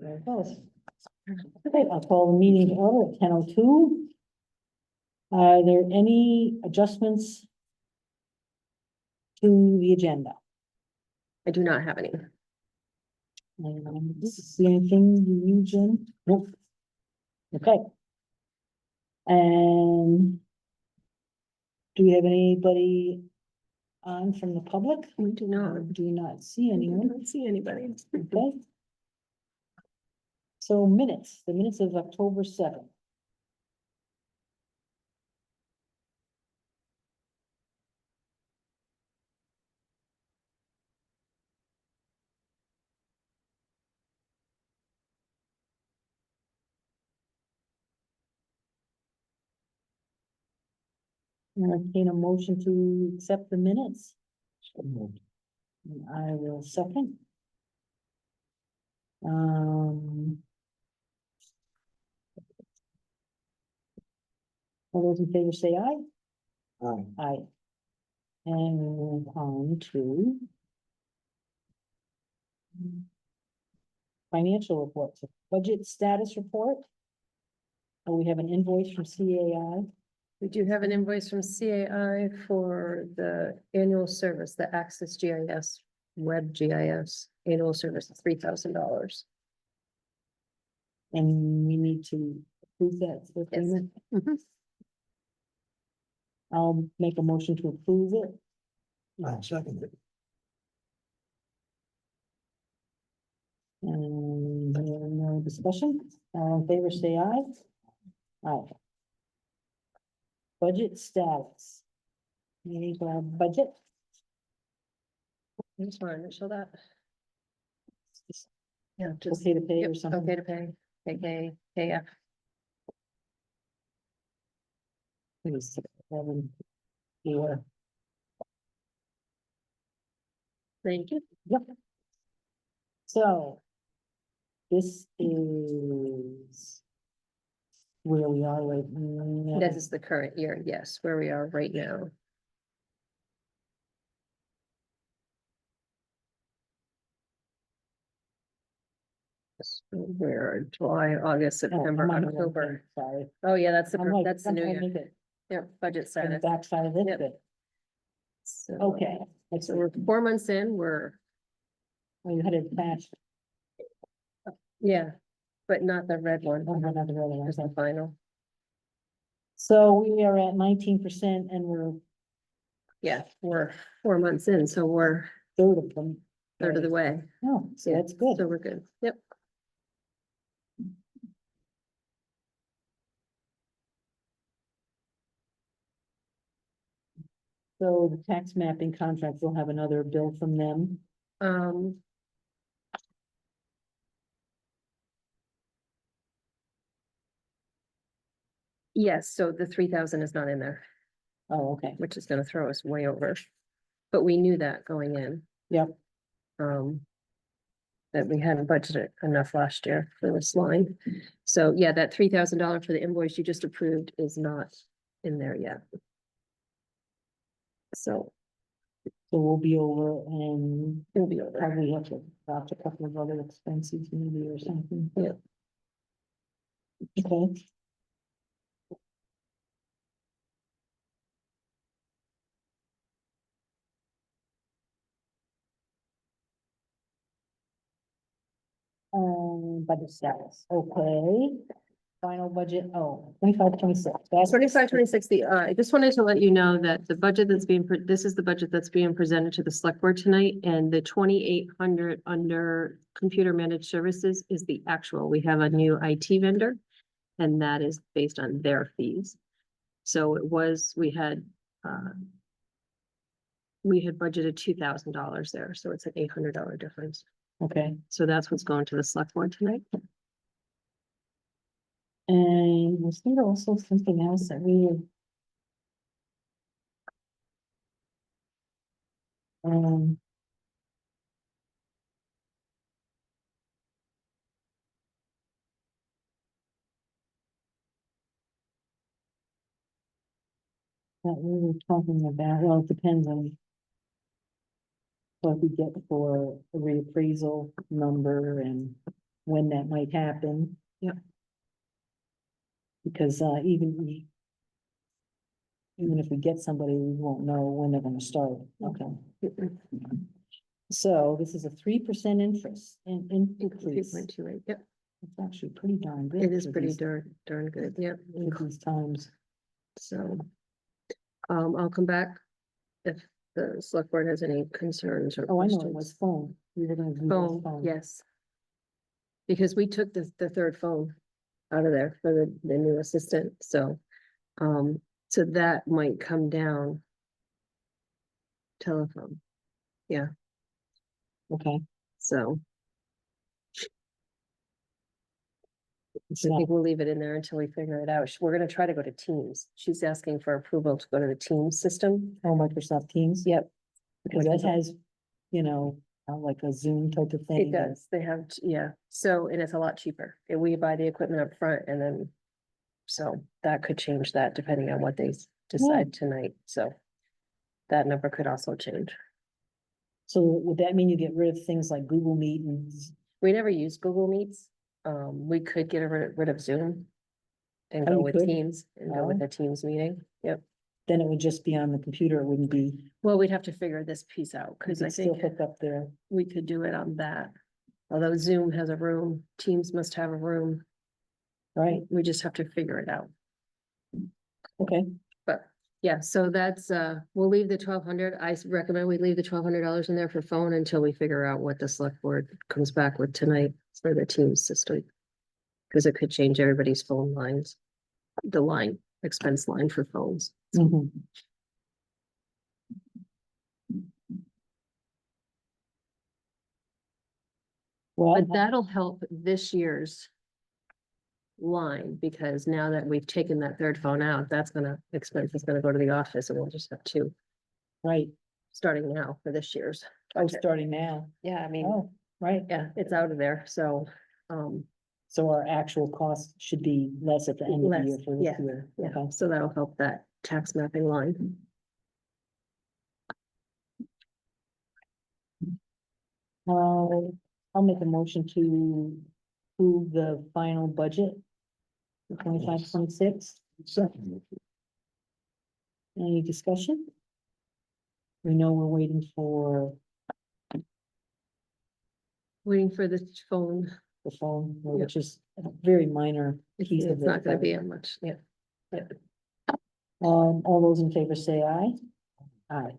There it goes. Okay, I'll call the meeting to order at 10:02. Are there any adjustments to the agenda? I do not have any. See anything you, Jen? Nope. Okay. And do we have anybody on from the public? We do not. Do not see I anyone. don't see anybody. Okay. So minutes, the minutes of October 7th. Entertain a motion to accept the minutes. And I will second. All those in favor say aye. Aye. Aye. And we'll move on to financial reports, budget status report. Oh, we have an invoice from CAI. We do have an invoice from CAI for the annual service, the Access GIS, Web GIS, annual service of $3,000. And we need to approve that for Yes. payment. Mhm. I'll make a motion to approve it. I second it. And no discussion, all in favor, say aye. Aye. Budget status. Any budget? I just want to initial that. Yeah, just. Okay to pay or Yep, something? okay to pay, KK, KF. Please, 7, 4. Thank you. Yep. So. This is. Where we are right now. This is the current year, yes, where we are right now. So we're July, August, Oh, September, I'm on the wrong October. page, sorry. Oh, yeah, that's I'm like, that's the new sometimes I year. make it Yeah, budget on the status. backside of this Yep. bit. So- Okay, So we're 4 months in, we're, oh, you had it attached. yeah, but not the red one, Oh, not the other one, there's okay. the final. So we are at 19% and we're Yeah, we're 4 months in, so we're third of them. third of the way. Oh, so Yeah, that's good. So we're good. Yep. So the tax mapping contract, we'll have another bill from them. Um. Yes, so the 3,000 is not in there, Oh, okay. which is gonna throw us way over. But we knew that going in. Yep. That we hadn't budgeted enough last year for this line. So yeah, that $3,000 for the invoice you just approved is not in there yet. So So we'll be over and it'll be over. probably have to watch a couple of other expenses maybe or something. Yeah. Okay. Budget status, okay. Final budget, 25, 26. That's 25, 26, I just wanted to let you know that the budget that's being, this is the budget that's being presented to the select board tonight, and the 2,800 under computer managed services is the actual. We have a new IT vendor, and that is based on their fees. So it was, we had budgeted $2,000 there, so it's an $800 difference. Okay, So that's what's going to the select board tonight. and was there also something else that we would? That we were talking about, well, it depends on what we get for a reappraisal number and when that might happen. Yep. Because, even if we get somebody, we won't know when they're gonna start, okay. So this is a 3% interest in increase. 3.28, yep, It's actually pretty darn good. it is for pretty these- darn good, yep. for these times. So, I'll come back if the select board has any concerns or Oh, I know, it questions. was phone. We were gonna do this Phone, yes. Because we took the third phone out of there for the new assistant, so, so that might come down. Telephone, Okay. so It's I not- think we'll leave it in there until we figure it out. We're gonna try to go to Teams. She's asking for approval to go to the Teams system. Oh, Microsoft Teams? Yep, Because that has, like a Zoom type of thing. it does. They have, yeah, so, and it's a lot cheaper. And we buy the equipment up front and then. So that could change that depending on what they decide tonight, so. That number could also change. So would that mean you get rid of things like Google Meet and, We never use Google Meets. We could get rid of Zoom. And Oh, go you with could? Teams and go with Oh. a Teams meeting. Yep. then it would just be on the computer, it wouldn't be, Well, we'd have to figure this piece out, you because I could still think hook up there. we could do it on that. Although Zoom has a room, Teams must have a room. Right, We just have to figure it out. okay, But yeah, so that's, we'll leave the 1,200. Recommend we leave the $1,200 in there for phone until we figure out what the select board comes back with tonight for the Teams system. Because it could change everybody's phone lines, the expense line for phones. mhm. Well, But that'll help this year's line, because now that we've taken that third phone out, expense is gonna go to the office, and we'll just have two, right, starting now for this year's. oh, budget. starting now, Yeah, I mean, oh, right, yeah, it's out of there, so, so our actual cost should be less at the end of the Less, year for this yeah, year. yeah, Okay. so that'll help that tax mapping line. I'll make a motion to approve the final budget. For 25-26. Second. Any discussion? We know we're waiting for Waiting for the phone. the phone, Yep. which is a very minor piece of It's it. not gonna but, be a much, yeah. all those in favor say aye. Aye.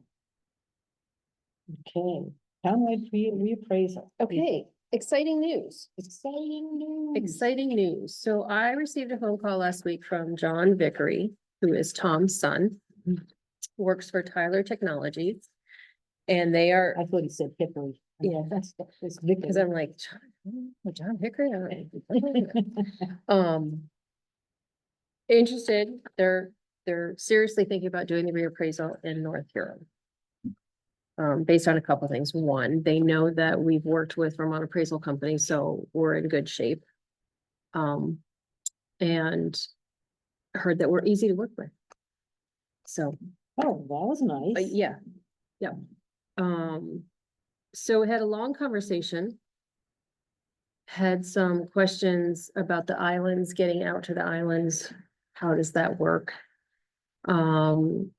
Okay, townwide reappraisal. Okay, exciting news. Exciting news. Exciting news. So I received a phone call last week from John Vickery, who is Tom's son. Works for Tyler Technologies. And they are, I thought he said Hickory. Yeah. It's because Victory. I'm like, John Vickery? Um. Interested, they're seriously thinking about doing the reappraisal in North Huron. Based on a couple things. One, they know that we've worked with Vermont Appraisal Company, so we're in good shape. And heard that we're easy to work with. So, Oh, that was nice. yeah, yeah. So we had a long conversation. Had some questions about the islands, getting out to the islands. How does that work?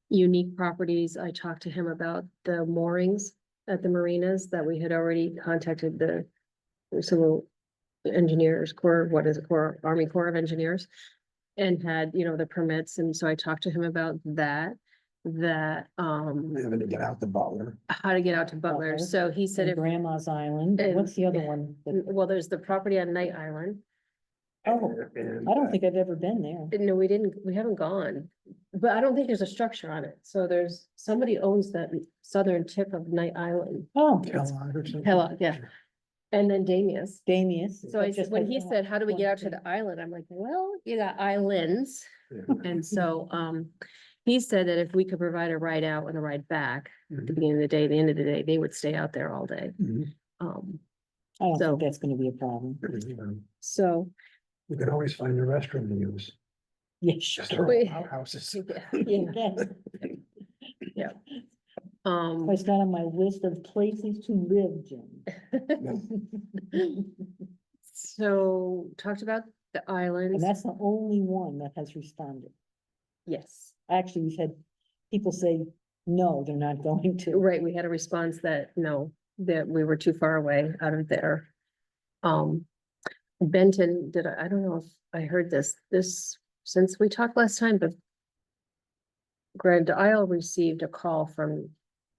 Unique properties, I talked to him about the moorings at the marinas that we had already contacted the civil engineers, Army Corps of Engineers. And had, the permits, and so I talked to him about that, Having to get out the Butler. how to get out to Butler, Butler. so he said And if, Grandma's Island. and- What's the other one? well, there's the property on Night Island. Oh, I don't think I've ever been there. No, we haven't gone, but I don't think there's a structure on it, so somebody owns that southern tip of Night Island. Oh, Kellogg or something. Kellogg, yeah. And then Damius. Damius. So when he said, how do we get out to the island? I'm like, well, you got islands. Yeah. And so, he said that if we could provide a ride out and a ride back at the beginning of the day, the end of the day, they would stay out there all day. Mhm. I don't so- think that's gonna be a problem. So, You can always find a restroom to use. Yeah, Just sure. Wait. around houses. yeah. It's not on my list of places to live, Jim. So talked about the And islands. that's the only one that has responded. Yes, Actually, we've had people say, no, they're not going to. right. We had a response that no, that we were too far away out of there. Benton, I don't know if I heard this since we talked last time, but Grand Isle received a call from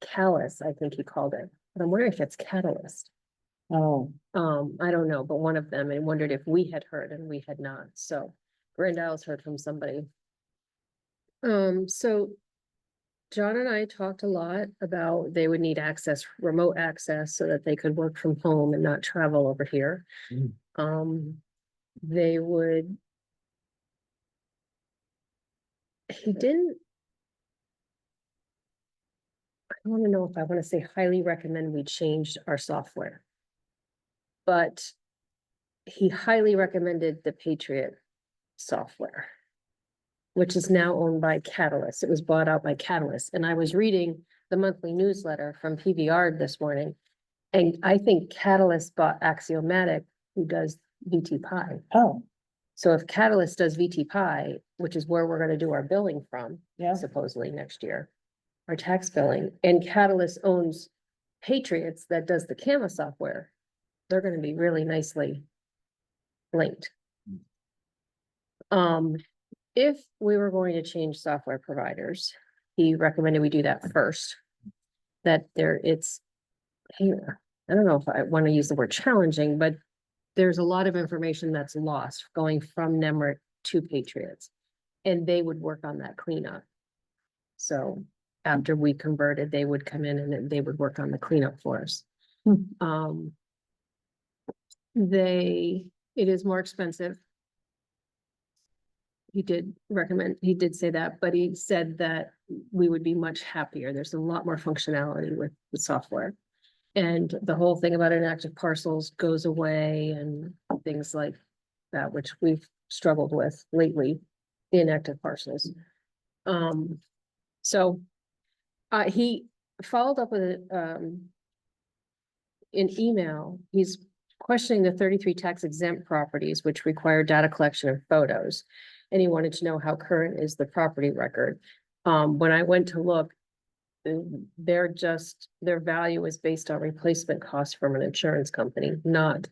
Callis, I think he called it, but I'm wondering if it's Catalyst. Oh, I don't know, but one of them, and wondered if we had heard and we had not, so Grand Isle's heard from somebody. So John and I talked a lot about they would need access, remote access, so that they could work from home and not travel over here. Mm. They would. He didn't. I don't wanna know if I wanna say highly recommend we change our software. But he highly recommended the Patriot software, which is now owned by Catalyst. It was bought out by Catalyst, and I was reading the monthly newsletter from PVR this morning. And I think Catalyst bought Axiomatic, who does VT Pi. oh, So if Catalyst does VT Pi, which is where we're gonna do our billing from, yeah, supposedly next year, our tax billing, and Catalyst owns Patriots that does the CAMA software, they're gonna be really nicely linked. If we were going to change software providers, he recommended we do that first. That it's here, I don't know if I want to use the word challenging, but there's a lot of information that's lost going from Nemrick to Patriots. And they would work on that cleanup. So after we converted, they would come in and then they would work on the cleanup for us. Hmm. It is more expensive. He did say that, but he said that we would be much happier. There's a lot more functionality with the software. And the whole thing about inactive parcels goes away and things like that, which we've struggled with lately, the inactive parcels. So he followed up with an email. He's questioning the 33 tax exempt properties, which require data collection of photos. And he wanted to know how current is the property record. When I went to look, their value is based on replacement cost from an insurance company, not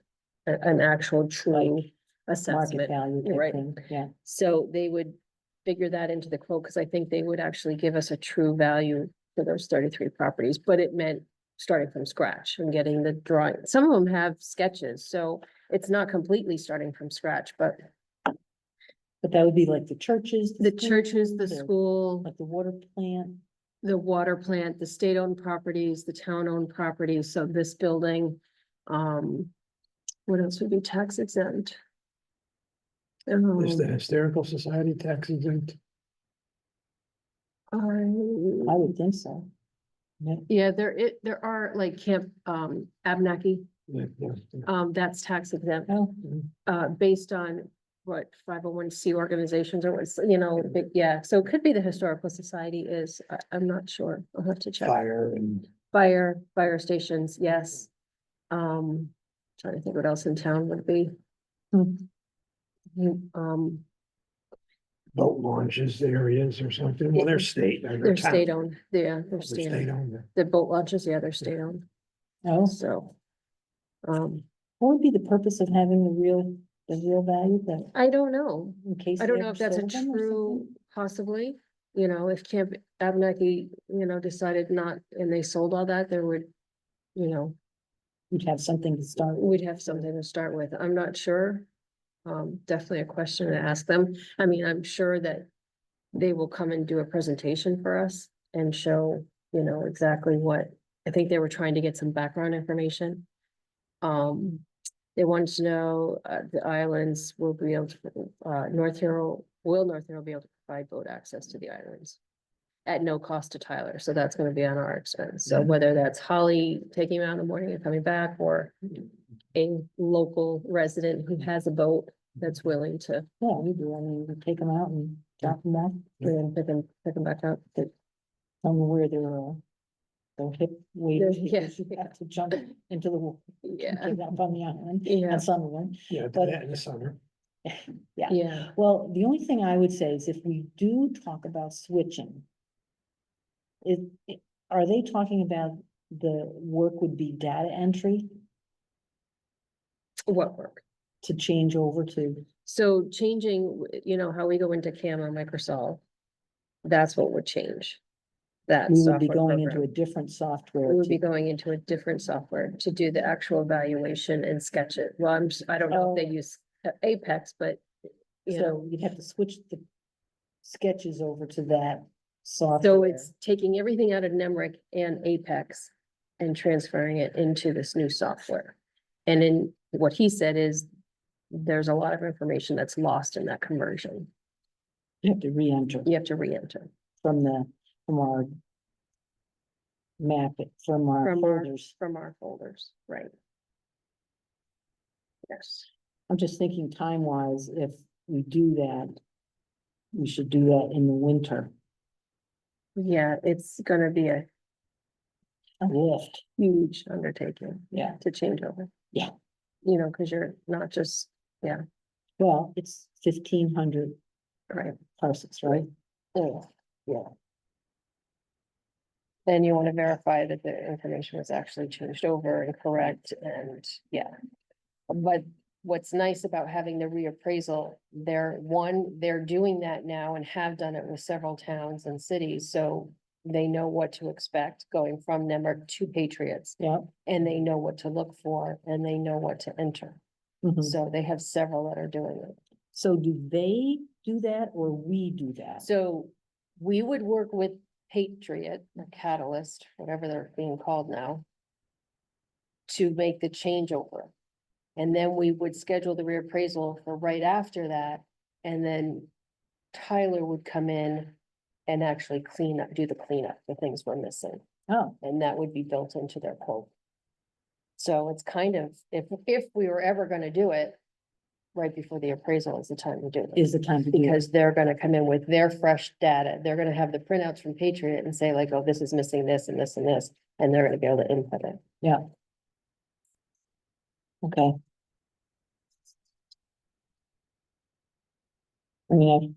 an actual true market assessment. value You're type right. thing, yeah. So they would figure that into the quote, because I think they would actually give us a true value for those 33 properties, but it meant starting from scratch and getting the drawing. Some of them have sketches, so it's not completely starting from scratch, but But that would be like the churches. the churches, the schools, or school, Like the water plant. the water plant, the state-owned properties, the town-owned properties, so this building, what else would be tax exempt? Is the Hysterical Society tax exempt? I would think so. Yeah, there are like Camp, Abnaki, Yeah, that's tax exempt, Oh, based on what 501c organizations or what's, yeah, so it could be the Historical Society is, I'm not sure, I'll have to check. Fire and Fire stations, yes. Trying to think what else in town would be. Hmm. boat launches areas or something. Well, they're state. They're state-owned, yeah, they're They're state-owned. state-owned. The boat launches, yeah, they're state-owned, oh, so. what would be the purpose of having the real value that I don't know. in case? I don't they know ever if that's a sold them or true, something? possibly, if Camp Abenaki, decided not, and they sold all that, there would, You'd have something to start with. we'd have something to start with. I'm not sure. Definitely a question to ask them. I mean, I'm sure that they will come and do a presentation for us and show, exactly what, I think they were trying to get some background information. They wanted to know, the islands will be able to, North Hero be able to provide boat access to the islands at no cost to Tyler, so that's gonna be on our expense. So whether that's Holly taking him out in the morning and coming back, or a local resident who has a boat that's willing to Yeah, we do. I mean, we take them out and drop them off, pick them back up. tell them where their the hip waivers Yeah. because you have to jump into the water. Yeah, Get up on the island yeah, on Sunderland. Yeah, do But- that in the summer. yeah. Well, the only thing I would say is if we do talk about switching. Are they talking about the work would be data entry What work? to change over to? So changing, you know, how we go into CAM on Microsoft, that's what would change. That We would be software going into program. a different software. We would be to- going into a different software to do the actual valuation and sketch it. Well, I don't know if they Oh. use Apex, but you know, So you'd have to switch the sketches over to that software. so it's taking everything out of Nemrick and Apex and transferring it into this new software. And in what he said is there's a lot of information that's lost in that conversion. You have to re-enter You have to re-enter. from our map, from our From our- folders. From our folders, right? Yes, I'm just thinking time-wise, if we do that, we should do that in the winter. yeah, it's gonna be a A lift, huge undertaking yeah. to change over. Yeah. You know, cause you're not just, Well, it's 1,500 right, parcels, right? yeah. Then you wanna verify that the information was actually changed over and correct and, yeah. But what's nice about having the reappraisal, they're doing that now and have done it with several towns and cities, so they know what to expect going from Nemrick to Patriots. Yeah. And they know what to look for and they know what to enter. Mhm. So they have several that are doing it. So do they do that or we do that? So we would work with Patriot or Catalyst, whatever they're being called now, to make the changeover. And then we would schedule the reappraisal for right after that. And then Tyler would come in and actually do the cleanup, the things we're missing. Oh, And that would be built into their quote. So it's kind of, if we were ever gonna do it, right before the appraisal is the time to do it. is the time to do it. Because they're gonna come in with their fresh data. They're gonna have the printouts from Patriot and say like, oh, this is missing this and this and this, and they're gonna be able to input it. Okay. I mean,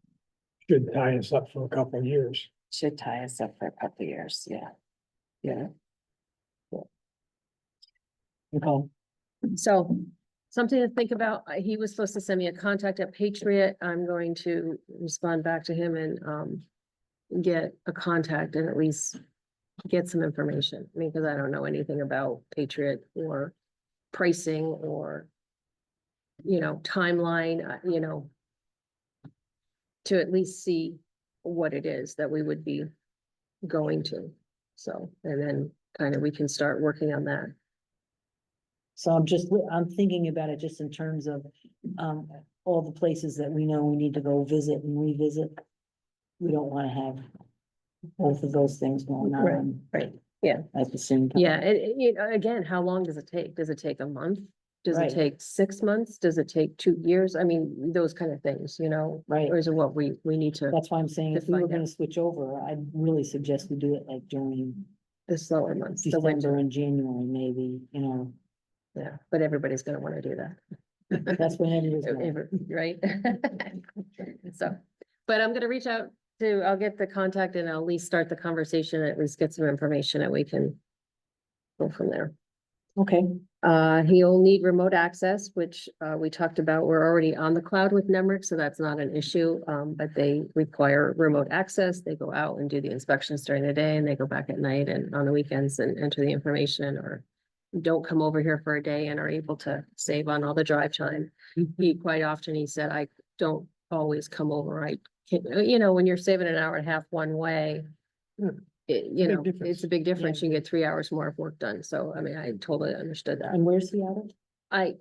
Should tie us up for a couple of years. Should tie us up for a couple of years, yeah. Yeah. okay, So something to think about. He was supposed to send me a contact at Patriot. I'm going to respond back to him and get a contact and at least get some information. I mean, because I don't know anything about Patriot or pricing or timeline, to at least see what it is that we would be going to. So, and then kind of we can start working on that. so I'm thinking about it just in terms of, all the places that we know we need to go visit and revisit. We don't wanna have both of those things going on. right, yeah. At the same time. Yeah, again, how long does it take? Does it take a month? Does Right. it take 6 months? Does it take 2 years? I mean, those kind of things, Right. or is it what we need to, That's why I'm saying To if we were find gonna out. switch over, I'd really suggest we do it like during the slower months, the December winter? and January, maybe, Yeah, but everybody's gonna wanna do that. that's when everybody's going. Right? So, but I'm gonna reach out I'll get the contact and I'll at least start the conversation, at least get some information and we can go from there. Okay, He'll need remote access, which, we talked about. We're already on the cloud with Nemrick, so that's not an issue. But they require remote access. They go out and do the inspections during the day and they go back at night and on the weekends and enter the information or don't come over here for a day and are able to save on all the drive time. He quite often, he said, I don't always come over. I can't, when you're saving an hour and a half one way, Yeah. it's difference. a big difference. You can get 3 hours more of work done. So, I mean, I totally understood that. and where's he out of? I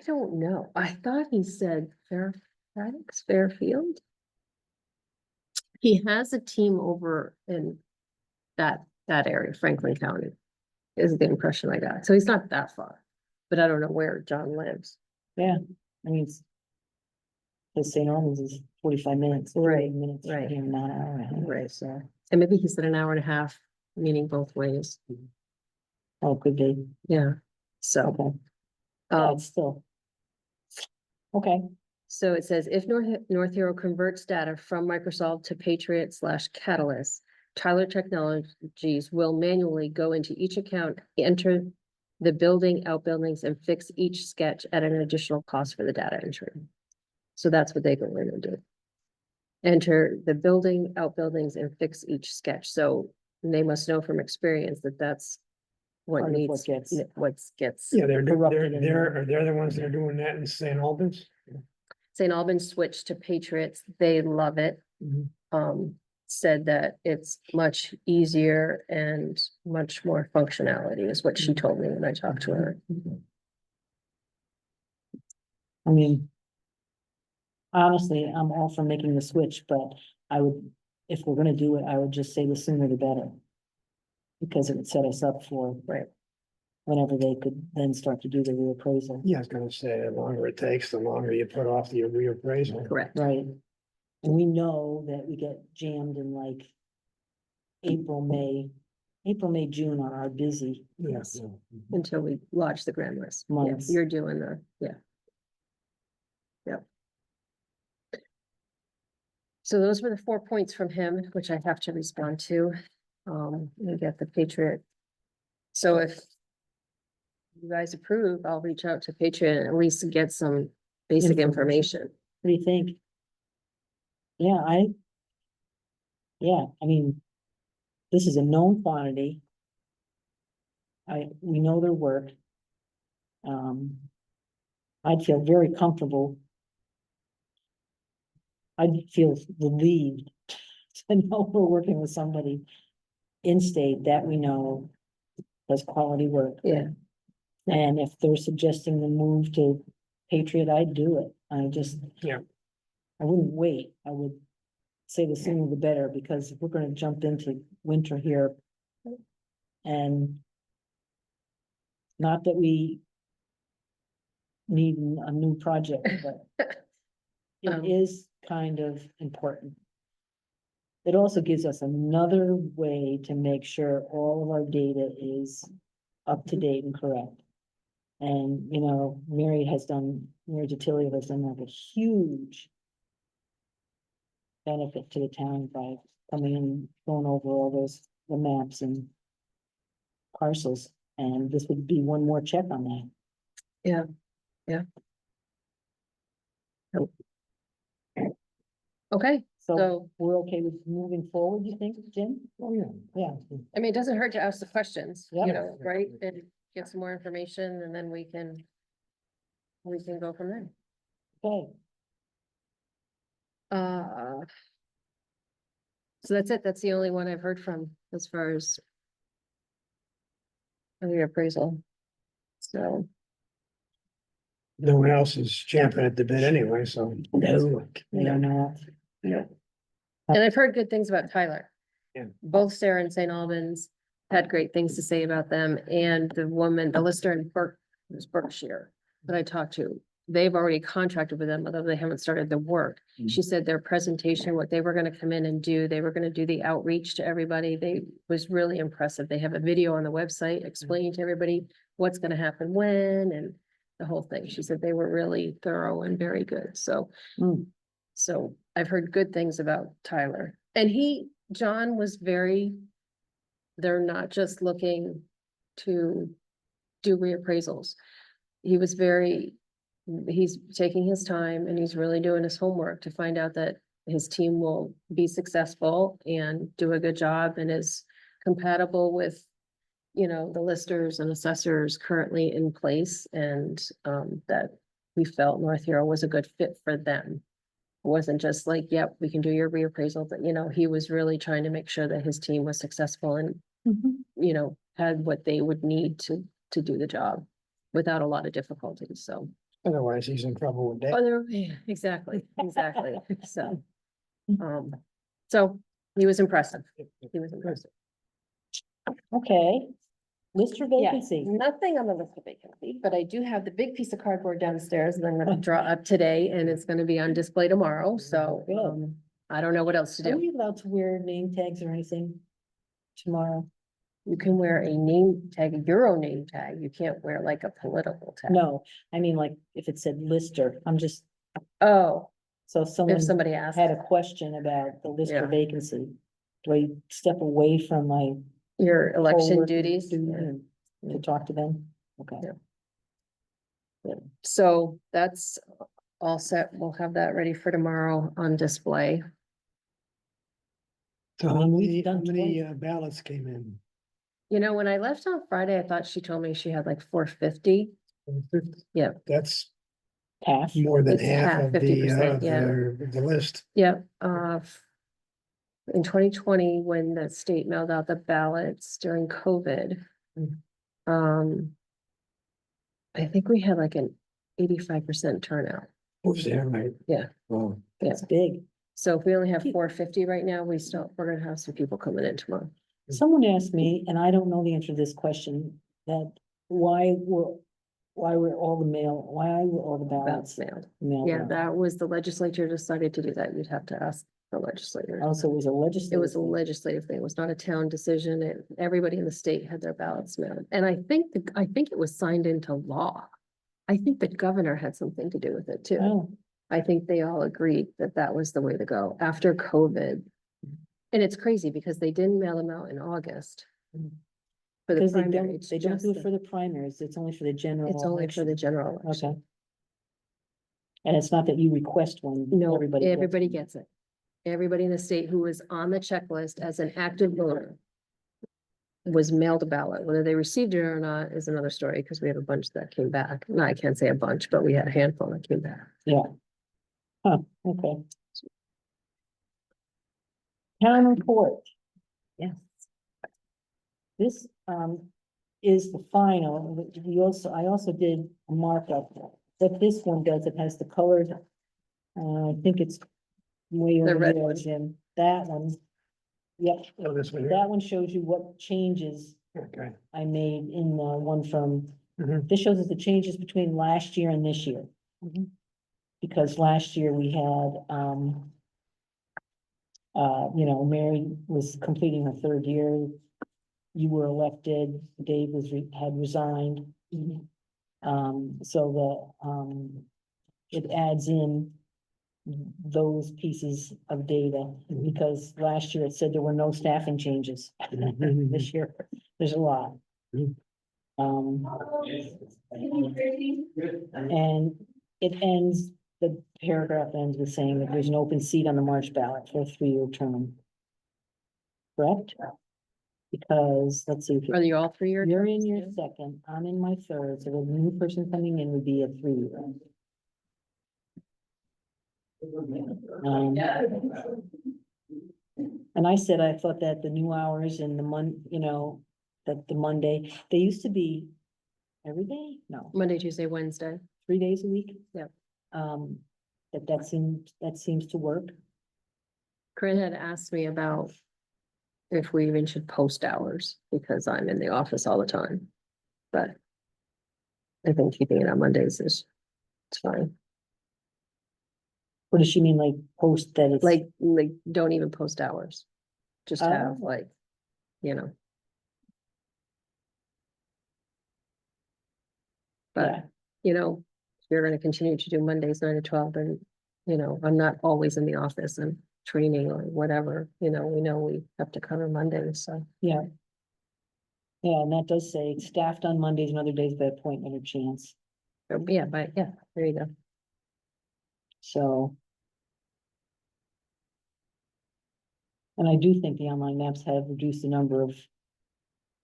don't know. I thought he said Fairfield. He has a team over in that area, Franklin County, is the impression I got. So he's not that far, but I don't know where John lives. I mean, the St. Albans is 45 minutes. 40 Right, Minutes, right. Not an hour and a half, Right. so. And maybe he said an hour and a half meaning both ways. Oh, could be, Yeah, so, okay, yeah, um, it's still. Okay, so it says if North Hero converts data from Microsoft to Patriot / Catalyst, Tyler Technologies will manually go into each account, enter the building, outbuildings, and fix each sketch at an additional cost for the data entry. So that's what they go in and do. Enter the building, outbuildings, and fix each sketch. So they must know from experience that that's what Part of what needs, gets- what gets. Yeah, they're Corrupted in they're the ones that are doing that in St. Albans. St. Albans switched to Patriots. They love it. Said that it's much easier and much more functionality is what she told me when I talked to her. I mean. Honestly, I'm all for making the switch, but I would, if we're gonna do it, I would just say the sooner the better. Because it would set us up for. Right. Whenever they could then start to do the reappraisal, Yeah, I was gonna say, the longer it takes, the longer you put off the reappraisal. Correct. right? And we know that we get jammed in like. April, May, June are our busy Yes. Until we launch the grand list. Yeah, months. you're doing the, yeah. Yep. So those were the 4 points from him, which I have to respond to. We get the Patriot. So if you guys approve, I'll reach out to Patriot and at least get some basic information. What do you think? Yeah, I mean. This is a known quantity. We know their work. I'd feel very comfortable. I'd feel relieved to know we're working with somebody in state that we know does quality work. Yeah. And if they're suggesting the move to Patriot, I'd do it. Yeah. I wouldn't wait. I would say the sooner the better, because we're gonna jump into winter here. And not that we need a new project, but Um. it is kind of important. It also gives us another way to make sure all of our data is up to date and correct. And, Mary Detilio has done like a huge benefit to the town by coming in, going over all the maps and parcels, and this would be one more check on that. Okay, So so, we're okay with moving forward, you think, Jim? Oh, yeah. Yeah, I mean, it doesn't hurt to ask the questions, Yep. you know, right? And get some more information and then we can go from there. okay, So that's it. That's the only one I've heard from as far as the appraisal. So, No one else is champing at the bit anyway, so. no, they are not. and I've heard good things about Tyler. Yeah. Both Sarah and St. Albans had great things to say about them, and the woman, the lister in Berkshire that I talked to, they've already contracted with them, although they haven't started the work. She said their presentation, what they were gonna come in and do, they were gonna do the outreach to everybody. They was really impressive. They have a video on the website explaining to everybody what's gonna happen when and the whole thing. She said they were really thorough and very good. So, Mm. so I've heard good things about Tyler. And John was they're not just looking to do reappraisals. He's taking his time and he's really doing his homework to find out that his team will be successful and do a good job and is compatible with, the listers and assessors currently in place, and that we felt North Hero was a good fit for them. It wasn't just like, yep, we can do your reappraisal, but he was really trying to make sure that his team was successful and, had what they would need to do the job without a lot of difficulties, so. Otherwise, he's in trouble with that. Yeah, exactly. So he was impressive. He was impressive. Okay, list your Yeah, vacancy. nothing on the list of vacancy, but I do have the big piece of cardboard downstairs that I'm gonna draw up today and it's gonna be on display tomorrow, so, Good. I don't know what else to Are do. we allowed to wear name tags or anything tomorrow? You can wear a name tag, a Euro name tag. You can't wear like a political tag. No, I mean, like, if it said Lister, I'm just, Oh, so if someone if somebody asked, had a question about the Lister Yeah. vacancy, do I step away from my your election poll worker duties. duty and to talk to them? Okay. Yeah. So that's all set. We'll have that ready for tomorrow on display. So I how mean, we've many, done ballots came in? You know, when I left on Friday, I thought she told me she had like 450. Yeah. That's Half, more than It's half half, of the, 50%, yeah. the list. Yeah, in 2020, when the state mailed out the ballots during COVID. Um. I think we had like an 85% turnout. Was there, right? Yeah. Oh, that's big. So if we only have 450 right now, we're gonna have some people coming in tomorrow. Someone asked me, and I don't know the answer to this question, that why were all the ballots Ballots mailed. mailed Yeah, out? that was the legislature decided to do that. You'd have to ask the legislators. Also, it was a It legislative. was a legislative thing. It was not a town decision. And everybody in the state had their ballots mailed. And I think it was signed into law. I think the governor had something to do with it too. Oh, I think they all agreed that that was the way to go after COVID. And it's crazy because they didn't mail them out in August. For the because they primary, don't, it's they don't just do it the- for the primaries, it's only for the general. It's only for the election. general Okay. election. And it's not that you request one. No, everybody everybody one. gets it. Everybody in the state who was on the checklist as an active voter was mailed a ballot. Whether they received it or not is another story, because we have a bunch that came back. No, I can't say a bunch, but we had a handful that came back. Huh, okay. Town report. Yes. This, is the final, I also did a markup. What this one does, it has the colored, I think it's way The over red there, one. Jim, that one. Yep, Oh, this one here? that one shows you what changes Okay. I made in the one from, Mhm. this shows us the changes between last year and this year. Because last year we had, Mary was completing her third year. You were elected, Dave had resigned. So it adds in those pieces of data, because last year it said there were no staffing changes. This year, there's a lot. Mhm. And it ends, the paragraph ends with saying that there's an open seat on the March ballot for a 3-year term. Correct? Because, let's see. Are you all 3 year? You're in terms your too? second, I'm in my third, so the new person coming in would be a 3-year. And I said, I thought that the new hours and that the Monday, they used to be every day, no, Monday, Tuesday, Wednesday. 3 days a week. Yep. That seems to work. Corinne had asked me about if we even should post hours, because I'm in the office all the time. But I think keeping it on Mondays is, it's fine. What does she mean, like post that it's? Like, don't even post hours. Just have Oh. like, you know. Yeah. But, you know, if you're gonna continue to do Mondays 9 to 12, then, I'm not always in the office and training or whatever, we know we have to cover Mondays, so. Yeah. Yeah, and that does say staffed on Mondays and other days by appointment or chance, Yeah, but yeah, there you go. so. And I do think the online maps have reduced the number of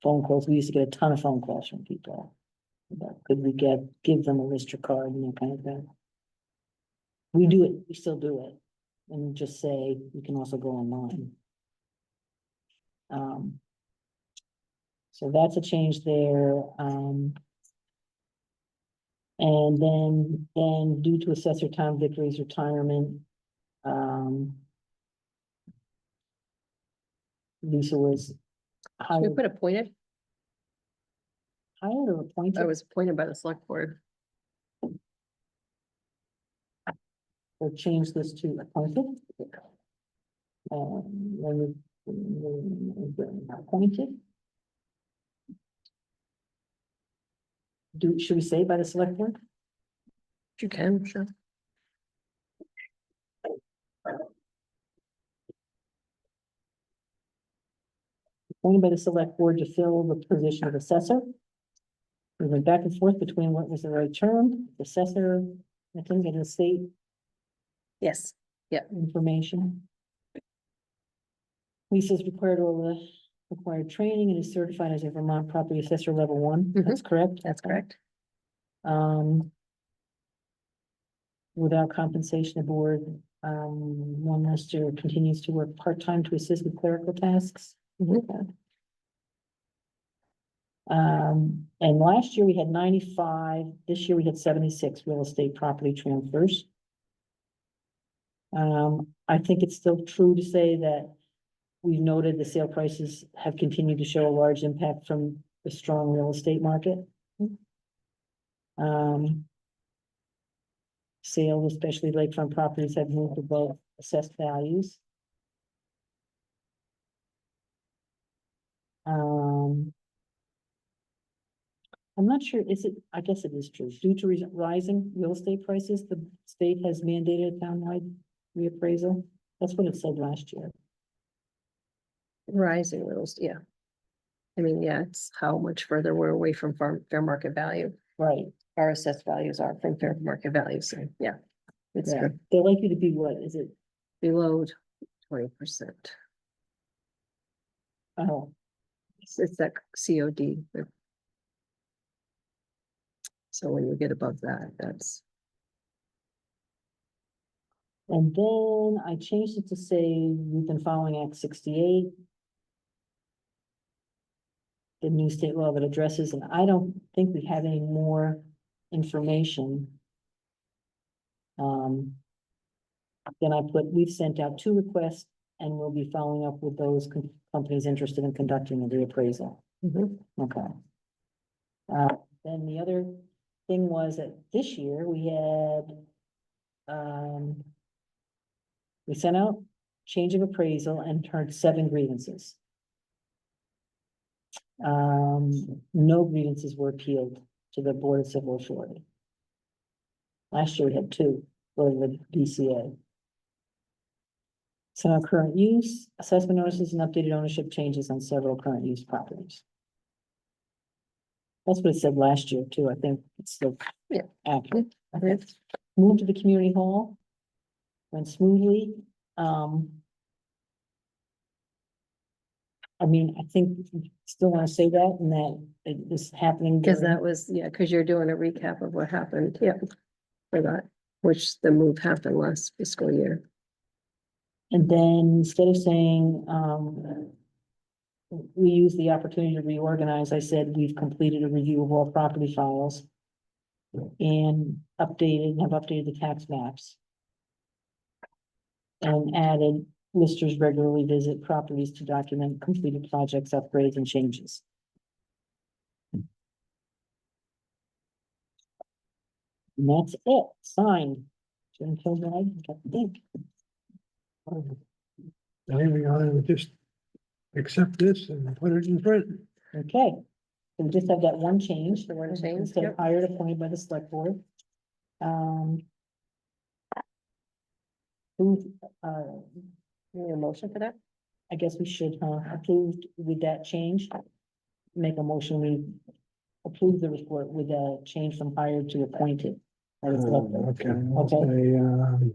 phone calls. We used to get a ton of phone calls from people. But could we give them a Lister card and that kind of thing? We do it, we still do it, and just say, you can also go online. So that's a change there, and then due to Assessor Tom Vickery's retirement, Lisa was Should we hired, put appointed? or appointed, I was appointed by the select board. or change this to appointed. Appointed, should we say by the select board? You can, sure. Appointed by the select board to fill the position of assessor. We went back and forth between what was the right term, assessor, I think, and the state Yes. information. Lisa's required all the required training and is certified as a Vermont property assessor level 1. That's correct? That's correct. Without compensation, the board, one last year continues to work part-time to assist with clerical tasks. And last year we had 95, this year we had 76 real estate property transfers. I think it's still true to say that we've noted the sale prices have continued to show a large impact from the strong real estate market. Sales, especially lakefront properties, have moved above assessed values. I'm not sure, is it, I guess it is true, due to rising real estate prices, the state has mandated a townwide reappraisal. That's what it said last year. Rising rules, yeah. I mean, yeah, it's how much further we're away from fair market value. Right. Our assessed values are from fair market value, so yeah. It's Yeah, true. they're likely to be what, is it, Below 20%. oh, It's that COD. So when you get above that, that's, and then I changed it to say we've been following Act 68. The new state law that addresses, and I don't think we have any more information. Then I put, we've sent out 2 requests and we'll be following up with those companies interested in conducting a reappraisal. Okay. Then the other thing was that this year we had, we sent out change of appraisal and heard 7 grievances. No grievances were appealed to the Board of Civil Authority. Last year we had 2 for the BCA. So our current use, assessment notices and updated ownership changes on several current use properties. That's what it said last year too. I think it's still accurate. Okay. Moved to the community hall. Went smoothly. I mean, I think we still want to say that and that it is happening. because during- that was, yeah, because you're doing a recap of what happened, yeah. For that, which the move happened last fiscal year. And then instead of saying, we use the opportunity to reorganize, I said, we've completed a review of all property files. And have updated the tax maps. And added listers regularly visit properties to document completed projects, upgrades and changes. And that's it, signed. Jim Kilbride, I think. Then we ought to just accept this and put it in print. Okay, so we just have that one change. The one change, Instead of yep. hired, appointed by the select board. Who, You need a motion for that? I guess we should, approved with that change. Make a motion, we approve the report with a change from hired to appointed. by the select board. Okay, Okay.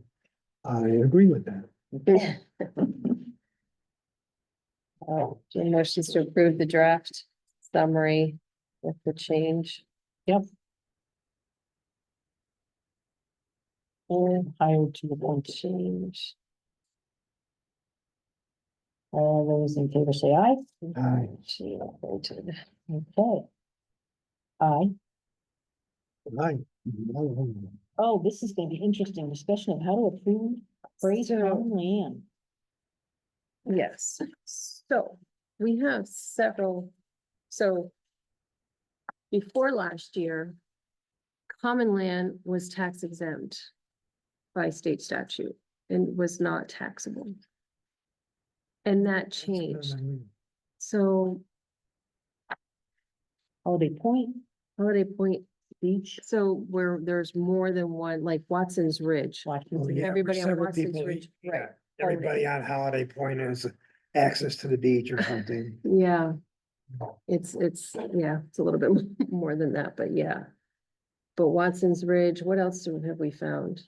I agree with that. Okay. Oh, Jim motions to approve the draft summary with the change. And hired to appointed. Change. All those in favor say aye. Aye. She appointed. Okay. Aye. Aye. Oh, this is gonna be interesting, discussion of how to approve praise So- common land. Yes, so we have several, so. Before last year. Common land was tax exempt. By state statute and was not taxable. And that changed, so Holiday Point, Holiday Point beach. So where there's more than one, like Watson's Ridge. Watkins Oh, and- yeah, Everybody on several Watson's people, Ridge, yeah, right, everybody on Holiday Point has access to the beach or something. Yeah. It's, yeah, it's a little bit more than that, but yeah. But Watson's Ridge, what else have we found?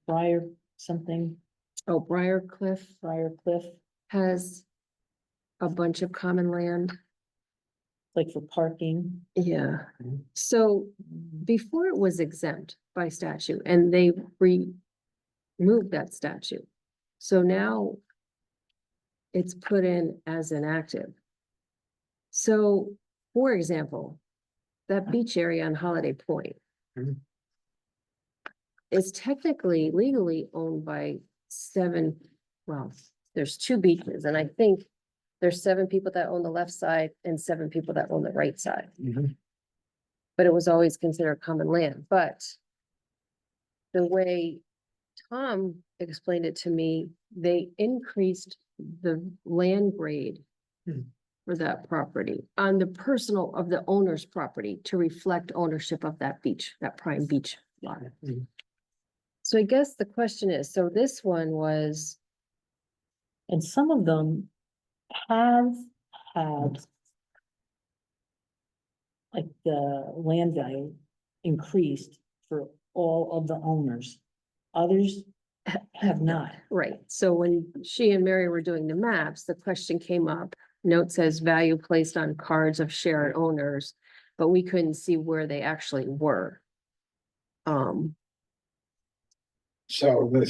Briar something, Oh, Briar Cliff Briar Cliff, has a bunch of common land. like for parking. Yeah. Mhm. So before it was exempt by statute and they removed that statute. So now it's put in as inactive. So, for example, that beach area on Holiday Point Mhm. is technically legally owned by seven, well, there's two beaches, and I think there's seven people that own the left side and seven people that own the right side. Mhm. But it was always considered common land, but the way Tom explained it to me, they increased the land grade Hmm. for that property on the personal of the owner's property to reflect ownership of that beach, that prime beach lot. Mhm. So I guess the question is, so this one was, And some of them have had like the land value increased for all of the owners. Others have not. right, so when she and Mary were doing the maps, the question came up. Note says value placed on cards of shared owners, but we couldn't see where they actually were. So the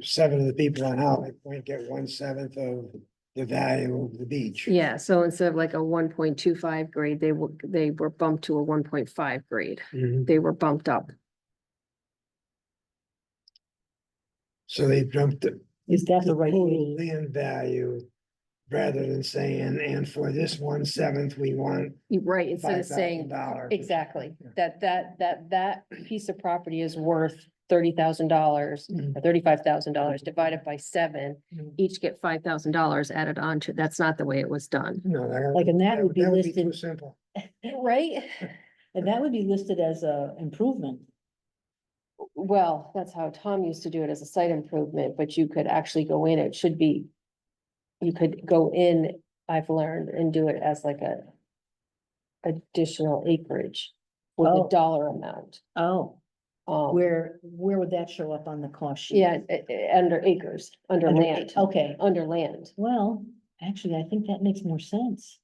seven of the people on Holiday Point get 1/7 of the value of the beach. Yeah, so instead of like a 1.25 grade, they were bumped to a 1.5 grade. Mhm. They were bumped up. So they jumped the Is that the right total way? land value rather than saying, and for this 1/7, we want Right, instead of saying, $5,000. exactly, Yeah. that piece of property is worth $30,000 Mhm. or $35,000 divided by seven, Mhm. each get $5,000 added on to, that's not the way it was done. No, Like, and that would be too listed, simple. Right? and that would be listed as a improvement. Well, that's how Tom used to do it as a site improvement, but you could actually go in, it should be. You could go in, I've learned, and do it as like a. Additional acreage with a Oh. dollar amount. Oh, Um, where would that show up on the cost sheet? yeah, under acres, under Under- land, Okay, under land. well, actually, I think that makes more sense.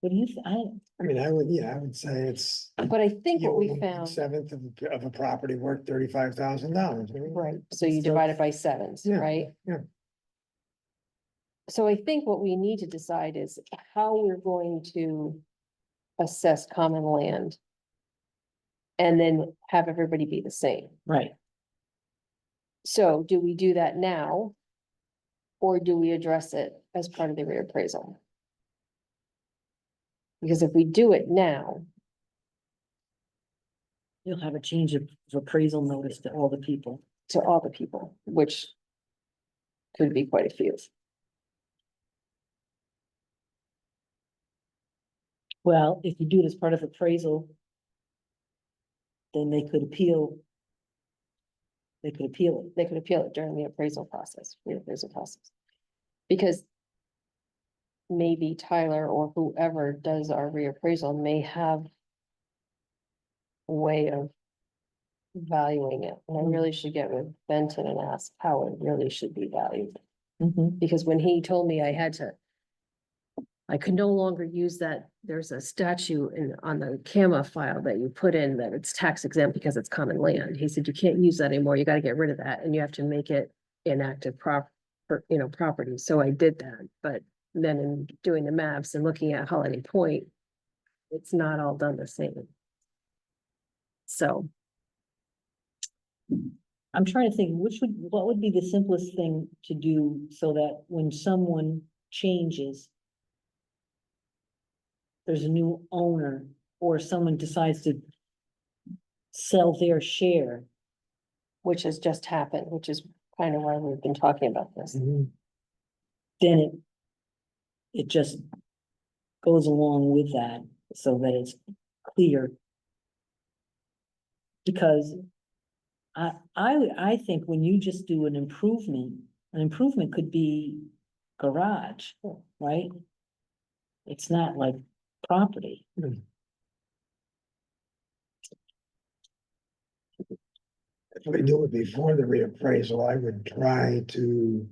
What do you, I mean, I would say it's. But I think what we you know, found, 1/7 of a property worth $35,000. right, so you So- divide it by sevens, Yeah, right? yeah. So I think what we need to decide is how we're going to assess common land. And then have everybody be the same. right, So do we do that now? Or do we address it as part of the reappraisal? Because if we do it now, you'll have a change of appraisal notice to all the people. to all the people, which could be quite a few. Well, if you do it as part of appraisal, then they could appeal. They could appeal it. They could appeal it during the appraisal process, reappraisal process. Because maybe Tyler or whoever does our reappraisal may have a way of valuing it. And I really should get with Benton and ask how it really should be valued. Mhm. Because when he told me I could no longer use that, there's a statute on the CAMA file that you put in that it's tax exempt because it's common land. He said, you can't use that anymore. You gotta get rid of that and you have to make it inactive property. So I did that, but then in doing the maps and looking at Holiday Point, it's not all done the same. So, I'm trying to think, what would be the simplest thing to do so that when someone changes. There's a new owner or someone decides to. Sell their share, which has just happened, which is kind of why we've been talking about this. Mhm. then it just. Goes along with that so that it's clear. Because I think when you just do an improvement could be garage, right? It's not like property. If we do it before the reappraisal, I would try to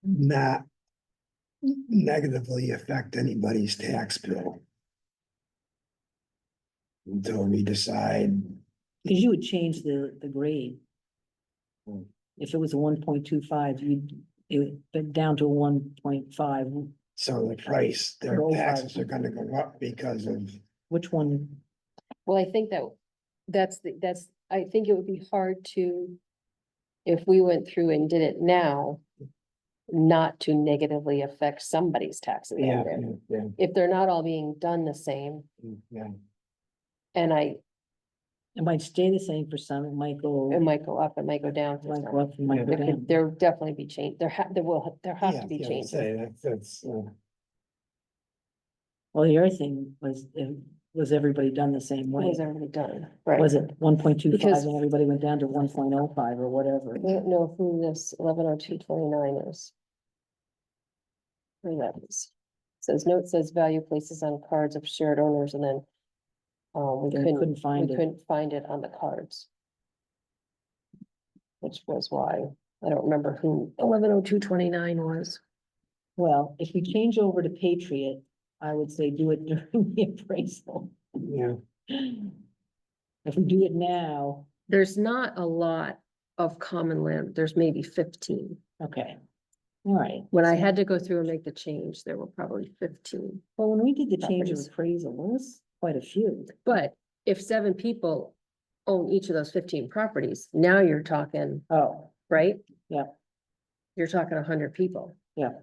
not negatively affect anybody's tax bill until we decide. Cause you would change the grade. Hmm. If it was a 1.25, it would be down to a 1.5. So the price, their Or 05. taxes are gonna go up because of, Which one? Well, I think I think it would be hard to, if we went through and did it now, not to negatively affect somebody's taxes. yeah, yeah, If they're not all being done the same, yeah. and It might stay the same for some, it might go. it might go up, it might go down. for Might some. go up, it might go There down. could, there definitely be change, there have Yeah, to be yeah, changes. say that's, Well, the other thing was everybody done the same way? Was already done, right? Was it 1.25 Because- and everybody went down to 1.05 or whatever? I don't know who this 110229 is. Where that is. Says note says value places on cards of shared owners and then. We And couldn't, couldn't find we it. couldn't find it on the cards. Which was why, I don't remember who 110229 was. Well, if we change over to Patriot, I would say do it during the appraisal. yeah, If we do it now, There's not a lot of common land, there's maybe 15. okay. All right. When I had to go through and make the change, there were probably 15. Well, when we did the change of Properties. appraisal, there was quite a few. But if 7 people own each of those 15 properties, now you're talking, Oh, right? Yeah. You're talking 100 people. yeah.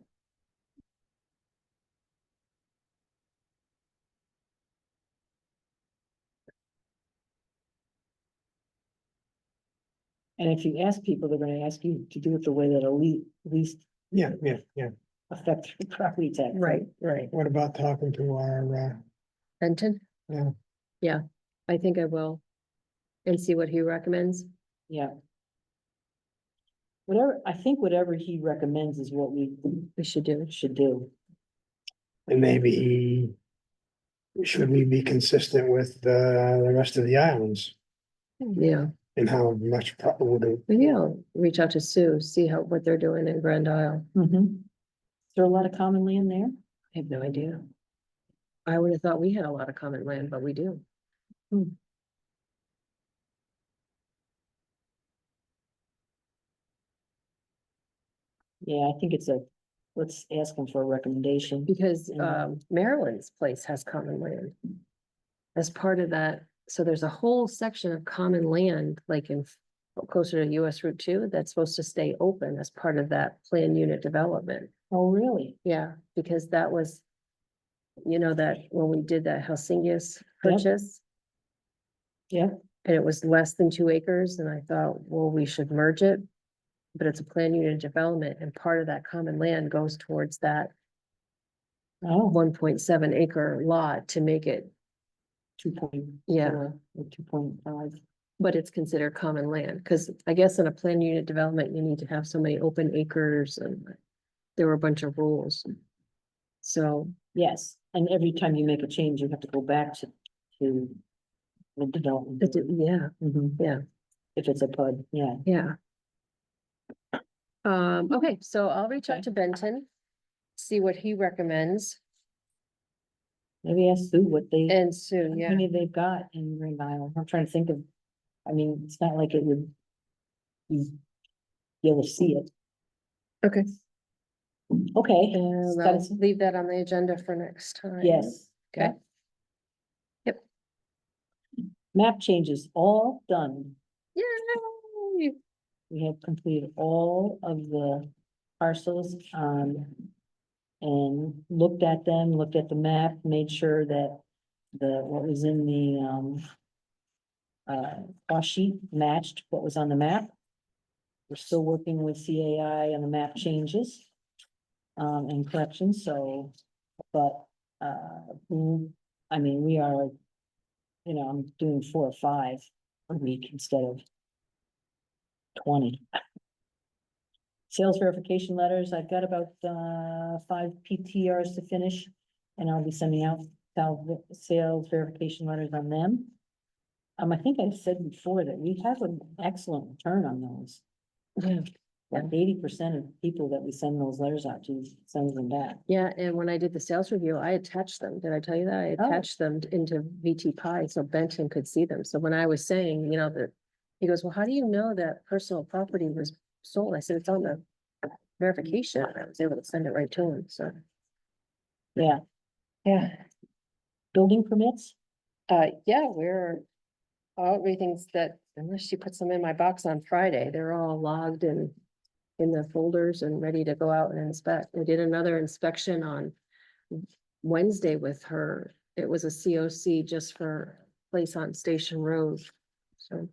And if you ask people, they're gonna ask you to do it the way that'll least yeah, yeah. affect your property tax. Right. What about talking to our, Benton? yeah, Yeah, I think I will. And see what he recommends. Yeah. I think whatever he recommends is what we We should do. should do. and maybe should we be consistent with the rest of the islands Yeah, and how much would maybe I'll reach out to Sue, see what they're doing in Grand Isle. Is there a lot of common land there? I have no idea. I would have thought we had a lot of common land, but we do. Yeah, I think let's ask him for a recommendation. Because Mm. Maryland's place has common land. As part of that, so there's a whole section of common land, like in closer to US Route 2, that's supposed to stay open as part of that plan unit development. Oh, really? Yeah, because that was, you know, that when we did that Helsingi's Yep. purchase. Yeah. And it was less than 2 acres, and I thought, well, we should merge it. But it's a plan unit development, and part of that common land goes towards that Oh, 1.7 acre lot to make it, 2.4 Yeah. or 2.5. but it's considered common land, because I guess in a plan unit development, you need to have so many open acres, and there were a bunch of rules. So, Yes, and every time you make a change, you have to go back to the development. yeah, Mhm. yeah. If it's a PUD, yeah. Yeah. Okay, so I'll reach out Okay. to Benton, see what he recommends, Maybe ask Sue what they, and how soon, yeah. many they've got in Green Isle. I'm trying to think of, I mean, it's not like it would be able to see it. Okay. Okay. And Got I'll it. leave that on the agenda for next time. Yes. Okay. Yep. Map changes all done. Yay! We have completed all of the parcels, and looked at them, looked at the map, made sure that what was in the, cost sheet matched what was on the map. We're still working with CAI on the map changes, and corrections, so, but, I mean, we are I'm doing 4 or 5 a week instead of 20. Sales verification letters, I've got about 5 PTRs to finish, and I'll be sending out sales verification letters on them. I think I've said before that we have an excellent return on those. Yeah. Like 80% of people that we send those letters out to sends them back. Yeah, and when I did the sales review, I attached them. Did I tell you that? I Oh. attached them into VT Pi so Benton could see them. So when I was saying, that, he goes, well, how do you know that personal property was sold? I said, it's on the verification. I was able to send it right to him, so. Yeah, Yeah. building permits, Yeah, everything's that, unless she puts them in my box on Friday, they're all logged in the folders and ready to go out and inspect. We did another inspection on Wednesday with her. It was a COC just for place on Station Road. So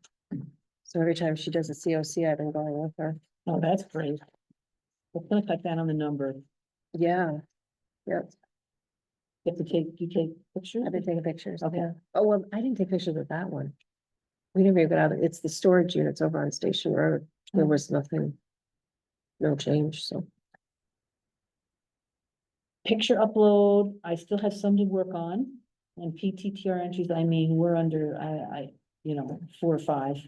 every time she does a COC, I've been going with her. oh, that's great. We're gonna cut down on the number. Yeah. Yep, You have to you take pictures? I've been taking pictures. Okay. Yeah. Oh, well, I didn't take pictures of that one. We never even got out of, it's the storage units over on Station Road. There Oh. was nothing. No change, so. Picture upload, I still have some to work on, and PTTR entries, we're under, 4 or 5.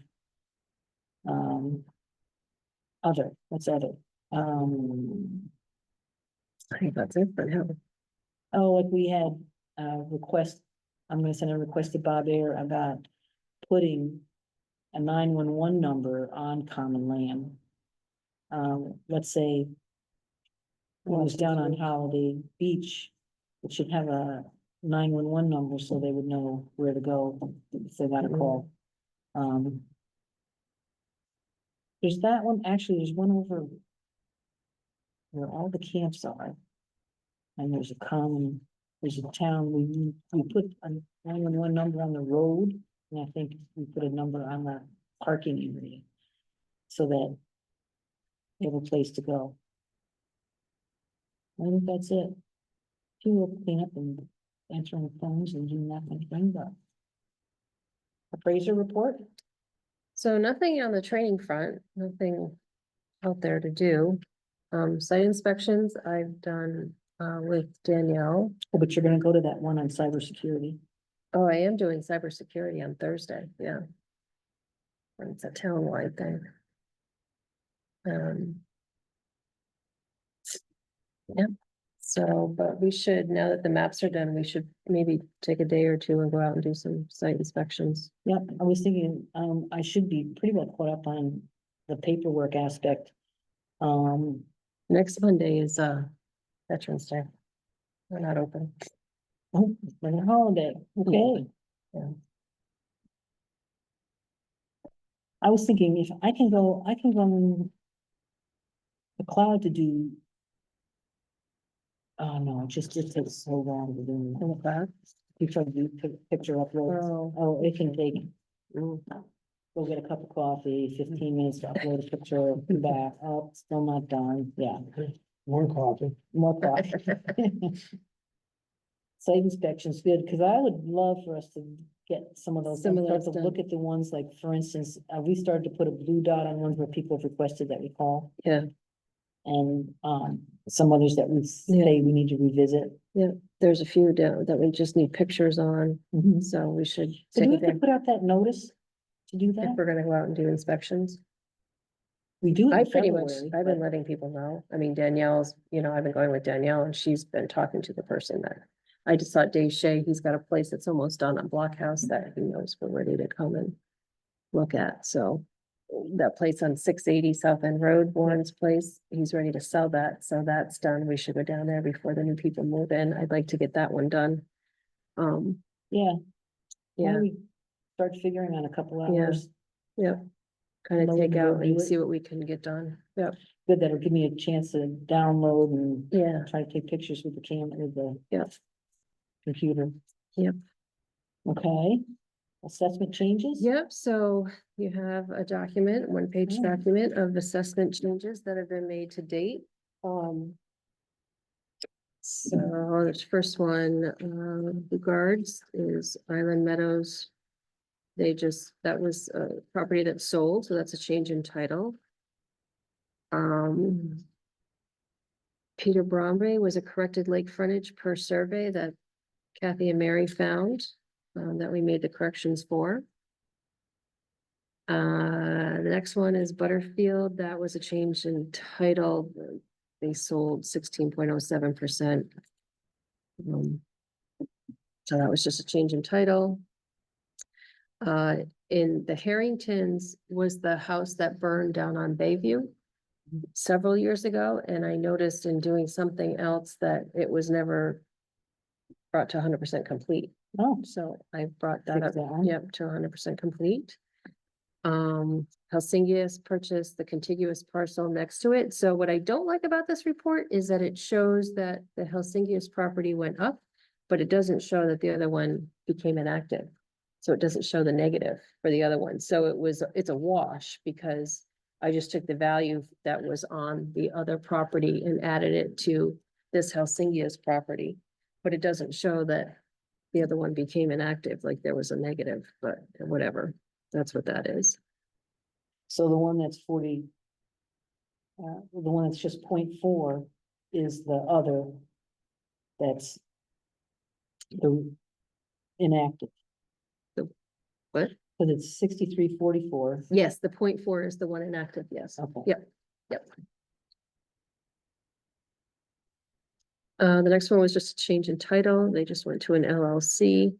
What's other? I think that's it for now. Like we had a request, I'm gonna send a request to Bob Air about putting a 911 number on common land. Let's say it was down on Holiday Beach, it should have a 911 number so they would know where to go if they got a call. There's that one, actually, there's one over where all the camps are. And there's a town, we put a 911 number on the road, and I think we put a number on the parking area. So that they have a place to go. I think that's it. People will clean up and answering phones and doing that kind of thing, but. Appraiser report? So nothing on the training front, nothing out there to do. Site inspections I've done, with Danielle. Oh, but you're gonna go to that one on cybersecurity. Oh, I am doing cybersecurity on Thursday, yeah. And it's a townwide thing. Yep, so, but we should, now that the maps are done, we should maybe take a day or two and go out and do some site inspections. Yep, I was thinking, I should be pretty well caught up on the paperwork aspect. Next Monday is, Veterans Day. We're not open. Oh, it's been a holiday, okay. Yeah. I was thinking if I can go the cloud to do. Oh, no, it takes so long to do. In the cloud? You try to do picture uploads. Oh. Oh, it can take, go get a cup of coffee, 15 minutes to upload a picture, come back, oh, still not done, yeah, More coffee. more coffee. Site inspection's good, because I would love for us to get some of those, Some of start those to look at the ones, like, for instance, we started to put a blue dot on ones where people have requested that we call. Yeah. And, some others that we Yeah. say we need to revisit. There's a few down that we just need pictures on, So so we should do take we a have to day put out that notice to do if that? we're gonna go out and do inspections. We do. I in pretty much, February, I've been but- letting people know. I mean, Danielle's, I've been going with Danielle and she's been talking to the person that. I just saw Dave Shea, he's got a place that's almost done on Blockhouse that he knows we're ready to come and look at, so. That place on 680 South End Road, Warren's place, he's ready to sell that, so that's done. We should go down there before the new people move in. I'd like to get that one done. Yeah. Why Yeah, don't we start figuring on a couple hours? kind of load take and out review and it. see what we can get done. Yep, Good, that'll give me a chance to download and yeah, try to take pictures with the with the yep. computer. Yep. Okay, assessment changes? Yep, so you have a document, one-page Mm. document of assessment changes that have been made to date. So the first one, regards is Island Meadows that was a property that sold, so that's a change in title. Peter Bromley was a corrected lake frontage per survey that Kathy and Mary found, that we made the corrections for. The next one is Butterfield. That was a change in title. They sold 16.07%. So that was just a change in title. In the Harringtons was the house that burned down on Bayview several years ago, and I noticed in doing something else that it was never brought to 100% complete. Oh, So I brought that Fix up, that one. yep, to 100% complete. Helsingius purchased the contiguous parcel next to it. So what I don't like about this report is that it shows that the Helsingius property went up, but it doesn't show that the other one became inactive. So it doesn't show the negative for the other one. So it's a wash because I just took the value that was on the other property and added it to this Helsingius property. But it doesn't show that the other one became inactive, like there was a negative, but whatever. That's what that is. so the one that's 40. The one that's just 0.4 is the other. That's. The inactive, What? because it's 6344. Yes, the 0.4 is the one inactive, yes. Okay. Yep, yep. The next one was just a change in title. They just went to an LLC.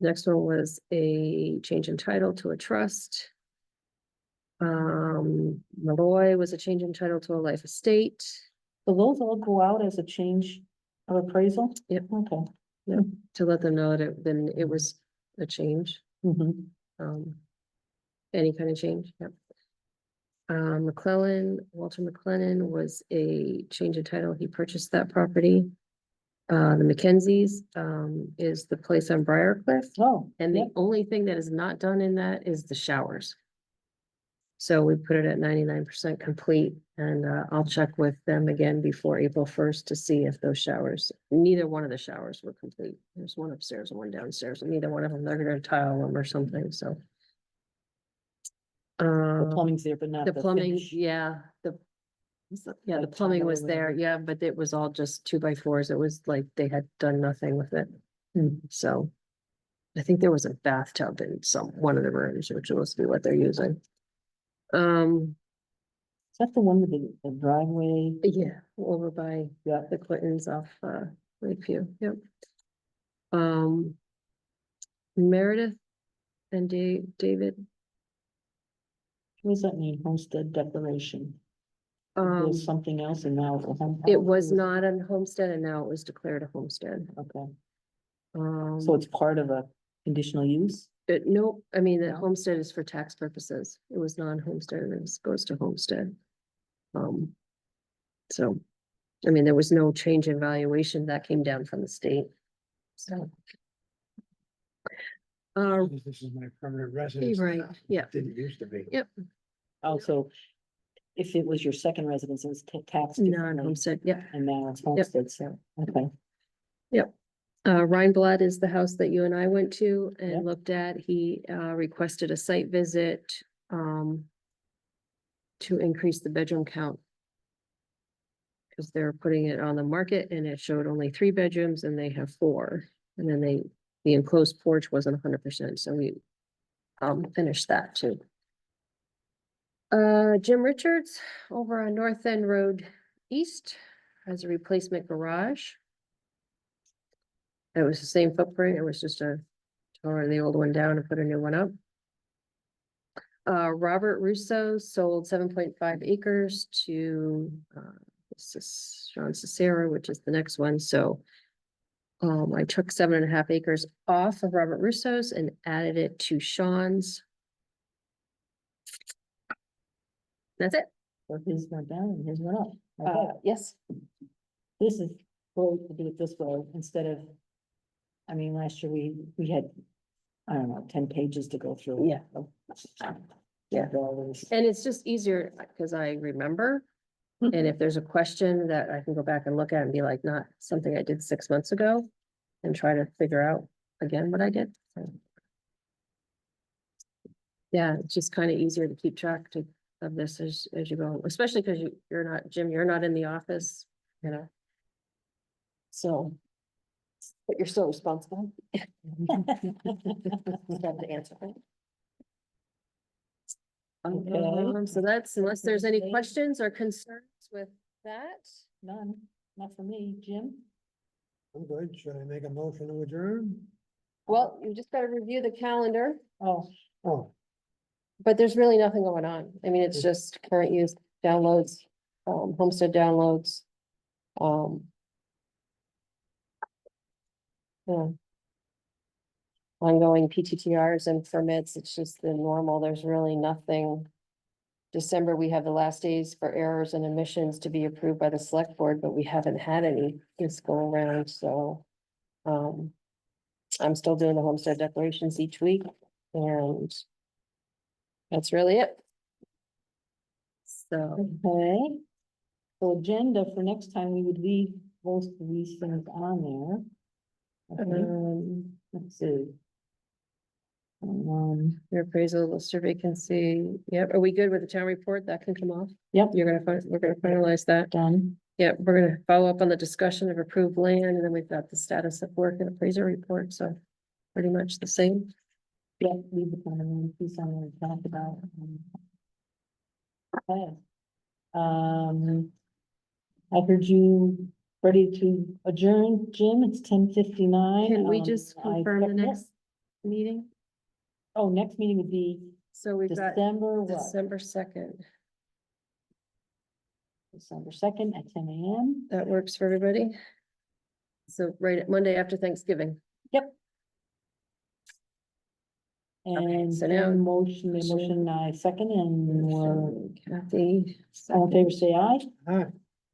Next one was a change in title to a trust. Malloy was a change in title to a life estate. Will those all go out as a change of appraisal? Yep. Okay. To let them know that then it was a change, Mhm. any kind of change, yep. Walter McClellan was a change in title. He purchased that property. The Mackenzies, is the place on Briarcliff. Oh, And the yep. only thing that is not done in that is the showers. So we put it at 99% complete, and I'll check with them again before April 1st to see if those showers, neither one of the showers were complete. There's one upstairs and one downstairs, and neither one of them, they're gonna tile them or something, so. The plumbing's there, but not The the plumbing, finish. yeah, the Like plumbing tile or was there, whatever. yeah, but it was all just 2x4s. It was like they had done nothing with it. Hmm. So I think there was a bathtub in one of the rooms, which must be what they're using. Is that the one with the driveway? Yeah, over by Yeah. the Clintons off Lakeview, yep. Meredith and David, What does that mean? Homestead declaration? There's something else and now it's a home. it was not a homestead and now it was declared a homestead. Okay, so So it's part of a conditional use? no, I mean, the No. homestead is for tax purposes. It was non-homestead and it goes to homestead. So, I mean, there was no change in valuation that came down from the state. So. This is my permanent residence. Right, yeah. Didn't used to be. Yep. Also, if it was your second residence, it was taxed differently, Non-homestead, yeah. and now it's homestead, so, okay. Reinblad is the house that you and I went to Yep. and looked at. He requested a site visit to increase the bedroom count. Because they're putting it on the market and it showed only 3 bedrooms and they have 4. And then the enclosed porch wasn't 100%, so we finished that too. Jim Richards over on North End Road East has a replacement garage. It was the same footprint, it was just tore the old one down and put a new one up. Robert Russo sold 7.5 acres to this is Sean Cicero, which is the next one, so I took 7.5 acres off of Robert Russo's and added it to Sean's. That's it. So his went down and his went up. Okay. Yes. This is, well, to do it this way, instead of, I mean, last year we had, I don't know, 10 pages to go through. Yeah. Yeah. All these. And it's just easier because I remember. And if there's a question that I can go back and look at and be like, not something I did 6 months ago and try to figure out again what I did. Yeah, it's just kind of easier to keep track of this as you go, especially because you're not, Jim, you're not in the office, you know. So. But you're still responsible. You have to answer, right? Okay. So that's, unless there's any questions or concerns with that. None, not for me, Jim. I'm good. Should I make a motion to adjourn? Well, you just gotta review the calendar, Oh, Oh, but there's really nothing going on. I mean, it's just current use downloads, homestead downloads. Yeah. Ongoing PTTRs and permits, it's just the normal, there's really nothing. December, we have the last days for errors and omissions to be approved by the select board, but we haven't had any this go around, so. I'm still doing the homestead declarations each week, and. That's really it. So, okay. So agenda for next time, we would leave most of these things on there. Okay, let's see. your appraisal, lister vacancy, yep, are we good with the town report? That can come off? Yep, We're gonna finalize that. done. Yeah, we're gonna follow up on the discussion of approved land, and then we've got the status of work and appraiser report, so pretty much the same. Yep, leave the kind of piece on there to talk about. Okay. I heard you ready to adjourn, Jim. It's 10:59. Can we just confirm the next meeting? Oh, next meeting would be So we've got December what? December 2nd. December 2nd at 10 a.m. That works for everybody? So right at Monday after Thanksgiving. And so now- motion, I second, and we're, Kathy. all in favor, say aye. hi.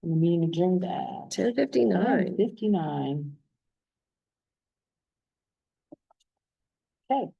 And the meeting adjourned at 10:59. 10:59. Okay.